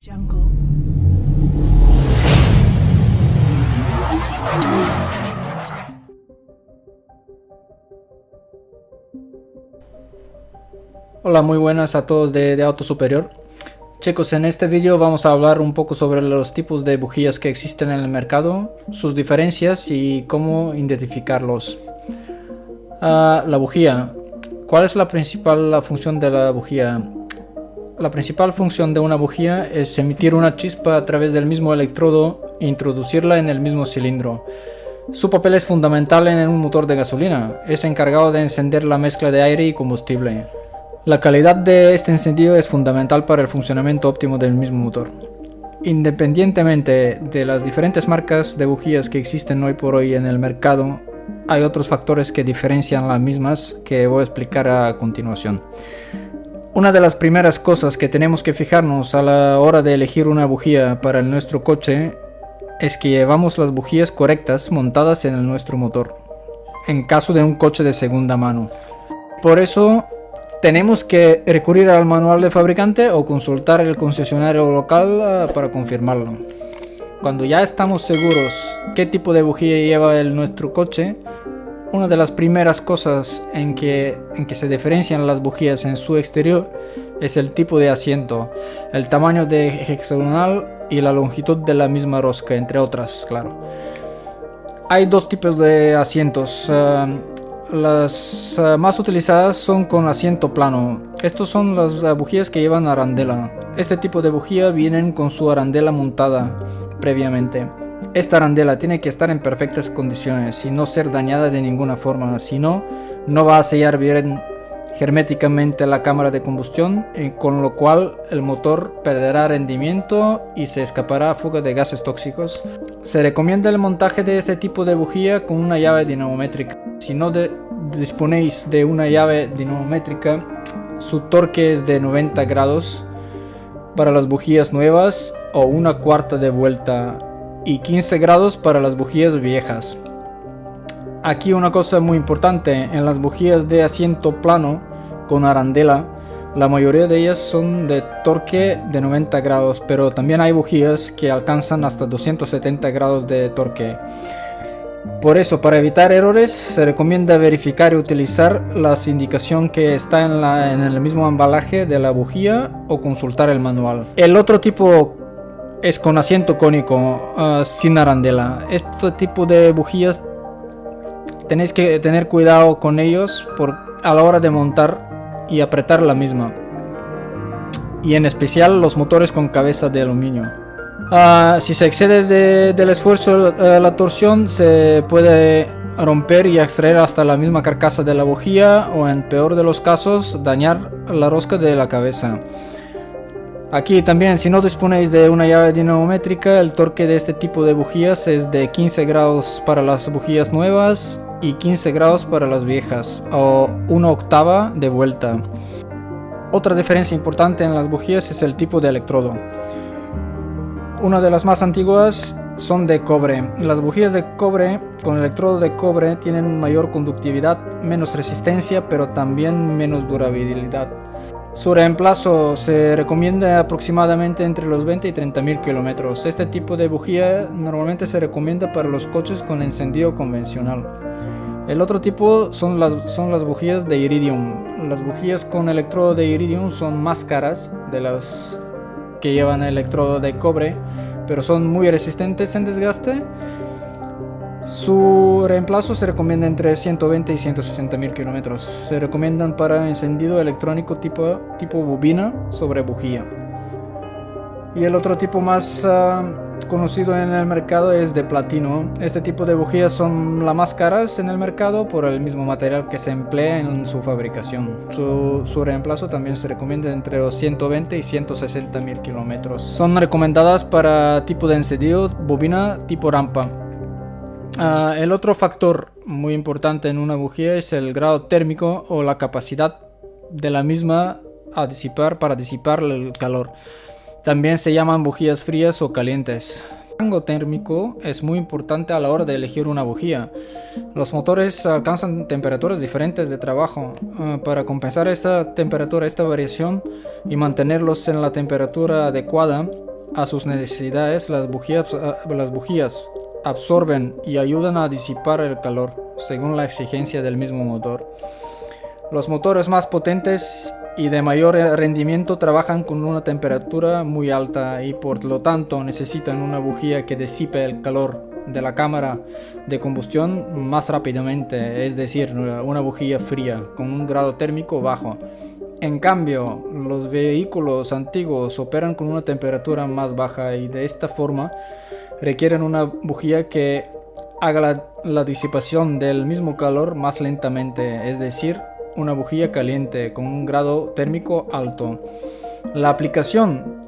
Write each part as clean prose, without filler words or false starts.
Jungle. Hola, muy buenas a todos de Auto Superior. Chicos, en este vídeo vamos a hablar un poco sobre los tipos de bujías que existen en el mercado, sus diferencias y cómo identificarlos. La bujía. ¿Cuál es la principal función de la bujía? La principal función de una bujía es emitir una chispa a través del mismo electrodo e introducirla en el mismo cilindro. Su papel es fundamental en un motor de gasolina. Es encargado de encender la mezcla de aire y combustible. La calidad de este encendido es fundamental para el funcionamiento óptimo del mismo motor. Independientemente de las diferentes marcas de bujías que existen hoy por hoy en el mercado, hay otros factores que diferencian las mismas que voy a explicar a continuación. Una de las primeras cosas que tenemos que fijarnos a la hora de elegir una bujía para nuestro coche es que llevamos las bujías correctas montadas en nuestro motor, en caso de un coche de segunda mano. Por eso tenemos que recurrir al manual del fabricante o consultar el concesionario local para confirmarlo. Cuando ya estamos seguros qué tipo de bujía lleva nuestro coche, una de las primeras cosas en que se diferencian las bujías en su exterior es el tipo de asiento, el tamaño de hexagonal y la longitud de la misma rosca, entre otras, claro. Hay dos tipos de asientos. Las más utilizadas son con asiento plano. Estos son las bujías que llevan arandela. Este tipo de bujía vienen con su arandela montada previamente. Esta arandela tiene que estar en perfectas condiciones y no ser dañada de ninguna forma, si no, no va a sellar bien herméticamente la cámara de combustión, con lo cual el motor perderá rendimiento y se escapará fuga de gases tóxicos. Se recomienda el montaje de este tipo de bujía con una llave dinamométrica. Si no disponéis de una llave dinamométrica, su torque es de 90 grados para las bujías nuevas o una cuarta de vuelta y 15 grados para las bujías viejas. Aquí una cosa muy importante: en las bujías de asiento plano con arandela, la mayoría de ellas son de torque de 90 grados, pero también hay bujías que alcanzan hasta 270 grados de torque. Por eso, para evitar errores, se recomienda verificar y utilizar las indicaciones que está en el mismo embalaje de la bujía o consultar el manual. El otro tipo es con asiento cónico, sin arandela. Este tipo de bujías tenéis que tener cuidado con ellos a la hora de montar y apretar la misma, y en especial los motores con cabeza de aluminio. Si se excede del esfuerzo la torsión, se puede romper y extraer hasta la misma carcasa de la bujía, o en peor de los casos dañar la rosca de la cabeza. Aquí también, si no disponéis de una llave dinamométrica, el torque de este tipo de bujías es de 15 grados para las bujías nuevas y 15 grados para las viejas, o una octava de vuelta. Otra diferencia importante en las bujías es el tipo de electrodo. Una de las más antiguas son de cobre. Las bujías de cobre con electrodo de cobre tienen mayor conductividad, menos resistencia, pero también menos durabilidad. Su reemplazo se recomienda aproximadamente entre los 20 y 30 mil kilómetros. Este tipo de bujía normalmente se recomienda para los coches con encendido convencional. El otro tipo son las bujías de iridium. Las bujías con electrodo de iridium son más caras de las que llevan electrodo de cobre, pero son muy resistentes en desgaste. Su reemplazo se recomienda entre 120 y 160 mil kilómetros. Se recomiendan para encendido electrónico tipo bobina sobre bujía. Y el otro tipo más conocido en el mercado es de platino. Este tipo de bujías son las más caras en el mercado por el mismo material que se emplea en su fabricación. Su reemplazo también se recomienda entre los 120 y 160 mil kilómetros. Son recomendadas para tipo de encendido bobina tipo rampa. El otro factor muy importante en una bujía es el grado térmico o la capacidad de la misma para disipar el calor. También se llaman bujías frías o calientes. El rango térmico es muy importante a la hora de elegir una bujía. Los motores alcanzan temperaturas diferentes de trabajo. Para compensar esta temperatura, esta variación, y mantenerlos en la temperatura adecuada, a sus necesidades, las bujías absorben y ayudan a disipar el calor según la exigencia del mismo motor. Los motores más potentes y de mayor rendimiento trabajan con una temperatura muy alta y por lo tanto necesitan una bujía que disipe el calor de la cámara de combustión más rápidamente, es decir, una bujía fría con un grado térmico bajo. En cambio, los vehículos antiguos operan con una temperatura más baja y de esta forma requieren una bujía que haga la disipación del mismo calor más lentamente, es decir, una bujía caliente con un grado térmico alto. La aplicación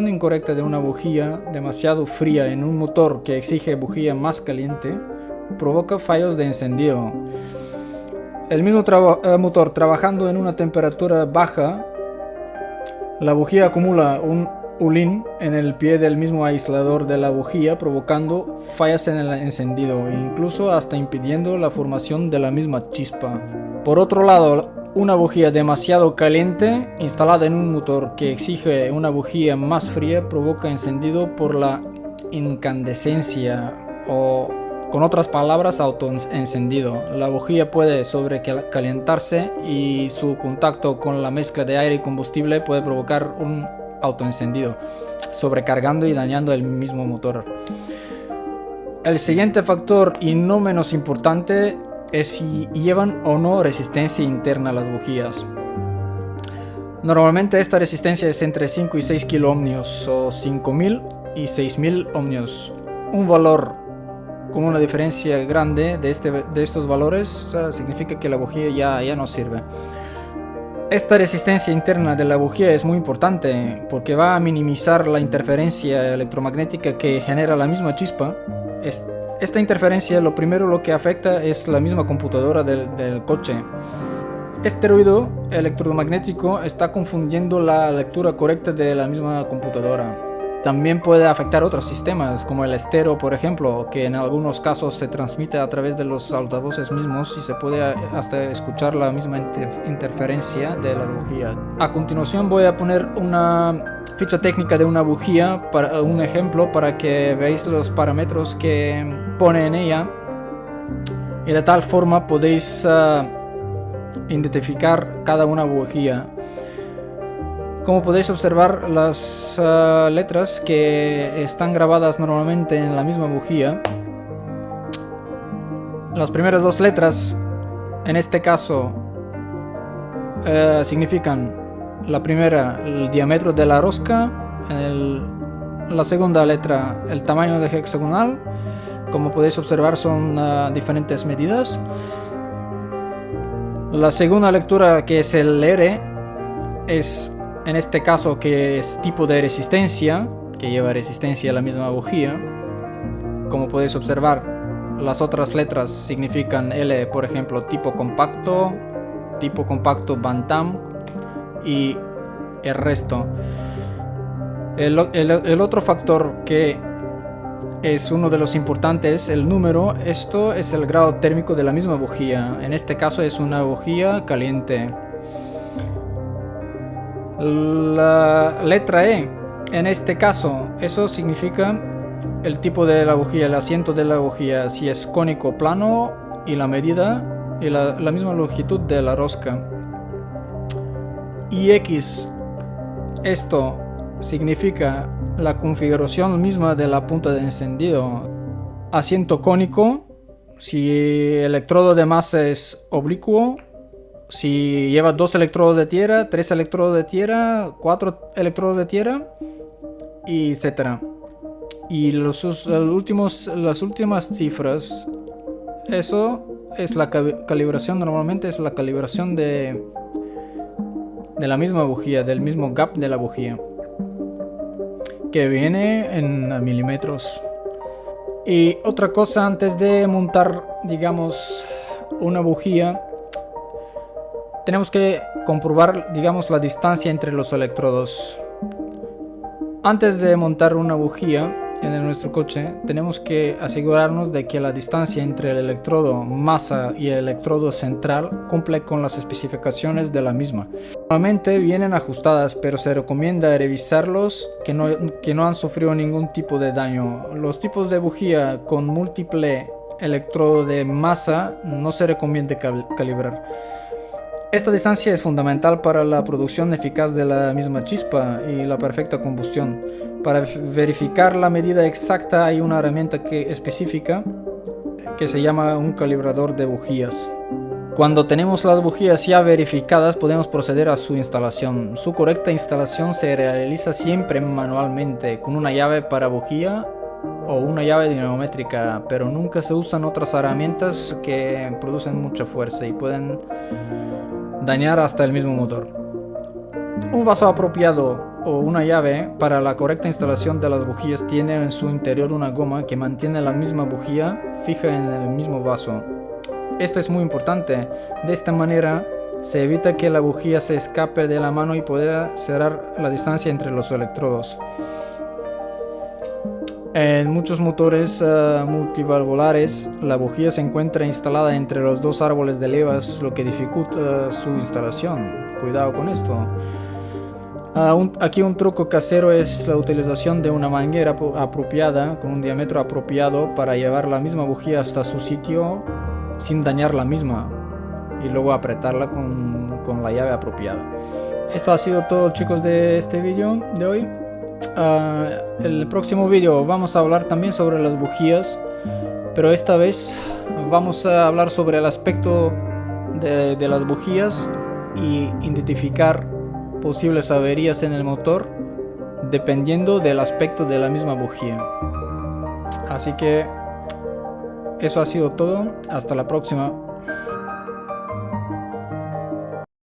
incorrecta de una bujía demasiado fría en un motor que exige bujía más caliente provoca fallos de encendido. El mismo motor trabajando en una temperatura baja, la bujía acumula un hollín en el pie del mismo aislador de la bujía, provocando fallas en el encendido e incluso hasta impidiendo la formación de la misma chispa. Por otro lado, una bujía demasiado caliente instalada en un motor que exige una bujía más fría provoca encendido por la incandescencia o, con otras palabras, autoencendido. La bujía puede sobrecalentarse y su contacto con la mezcla de aire y combustible puede provocar un autoencendido, sobrecargando y dañando el mismo motor. El siguiente factor, y no menos importante, es si llevan o no resistencia interna a las bujías. Normalmente esta resistencia es entre 5 y 6 kiloohmios o 5000 y 6000 ohmios. Un valor con una diferencia grande de estos valores significa que la bujía ya no sirve. Esta resistencia interna de la bujía es muy importante porque va a minimizar la interferencia electromagnética que genera la misma chispa. Esta interferencia lo que afecta es la misma computadora del coche. Este ruido electromagnético está confundiendo la lectura correcta de la misma computadora. También puede afectar otros sistemas como el estéreo, por ejemplo, que en algunos casos se transmite a través de los altavoces mismos y se puede hasta escuchar la misma interferencia de la bujía. A continuación voy a poner una ficha técnica de una bujía, para un ejemplo, para que veáis los parámetros que pone en ella y de tal forma podéis identificar cada una bujía. Como podéis observar, las letras que están grabadas normalmente en la misma bujía, las primeras dos letras en este caso significan la primera el diámetro de la rosca, la segunda letra el tamaño de hexagonal. Como podéis observar son diferentes medidas. La segunda lectura, que es el R, es en este caso que es tipo de resistencia, que lleva resistencia a la misma bujía. Como podéis observar, las otras letras significan L, por ejemplo, tipo compacto Bantam y el resto. El otro factor que es uno de los importantes, el número. Esto es el grado térmico de la misma bujía. En este caso es una bujía caliente. La letra E, en este caso, eso significa el tipo de la bujía, el asiento de la bujía, si es cónico, plano, y la medida y la misma longitud de la rosca. Y X, esto significa la configuración misma de la punta de encendido. Asiento cónico, si el electrodo de masa es oblicuo, si lleva 2 electrodos de tierra, 3 electrodos de tierra, 4 electrodos de tierra, etc. Y las últimas cifras, eso es la calibración. Normalmente es la calibración de la misma bujía, del mismo gap de la bujía, que viene en milímetros. Y otra cosa, antes de montar, digamos, una bujía, tenemos que comprobar, digamos, la distancia entre los electrodos. Antes de montar una bujía, en nuestro coche, tenemos que asegurarnos de que la distancia entre el electrodo masa y el electrodo central cumple con las especificaciones de la misma. Normalmente vienen ajustadas, pero se recomienda revisarlos que no han sufrido ningún tipo de daño. Los tipos de bujía con múltiple electrodo de masa no se recomienda calibrar. Esta distancia es fundamental para la producción eficaz de la misma chispa y la perfecta combustión. Para verificar la medida exacta hay una herramienta específica que se llama un calibrador de bujías. Cuando tenemos las bujías ya verificadas, podemos proceder a su instalación. Su correcta instalación se realiza siempre manualmente con una llave para bujía o una llave dinamométrica, pero nunca se usan otras herramientas que producen mucha fuerza y pueden dañar hasta el mismo motor. Un vaso apropiado o una llave para la correcta instalación de las bujías tiene en su interior una goma que mantiene la misma bujía fija en el mismo vaso. Esto es muy importante. De esta manera se evita que la bujía se escape de la mano y pueda cerrar la distancia entre los electrodos. En muchos motores multivalvulares, la bujía se encuentra instalada entre los dos árboles de levas, lo que dificulta su instalación. Cuidado con esto. Aquí un truco casero es la utilización de una manguera apropiada con un diámetro apropiado para llevar la misma bujía hasta su sitio sin dañar la misma y luego apretarla con la llave apropiada. Esto ha sido todo, chicos, de este vídeo de hoy. El próximo vídeo vamos a hablar también sobre las bujías, pero esta vez vamos a hablar sobre el aspecto de las bujías y identificar posibles averías en el motor dependiendo del aspecto de la misma bujía. Así que eso ha sido todo, hasta la próxima.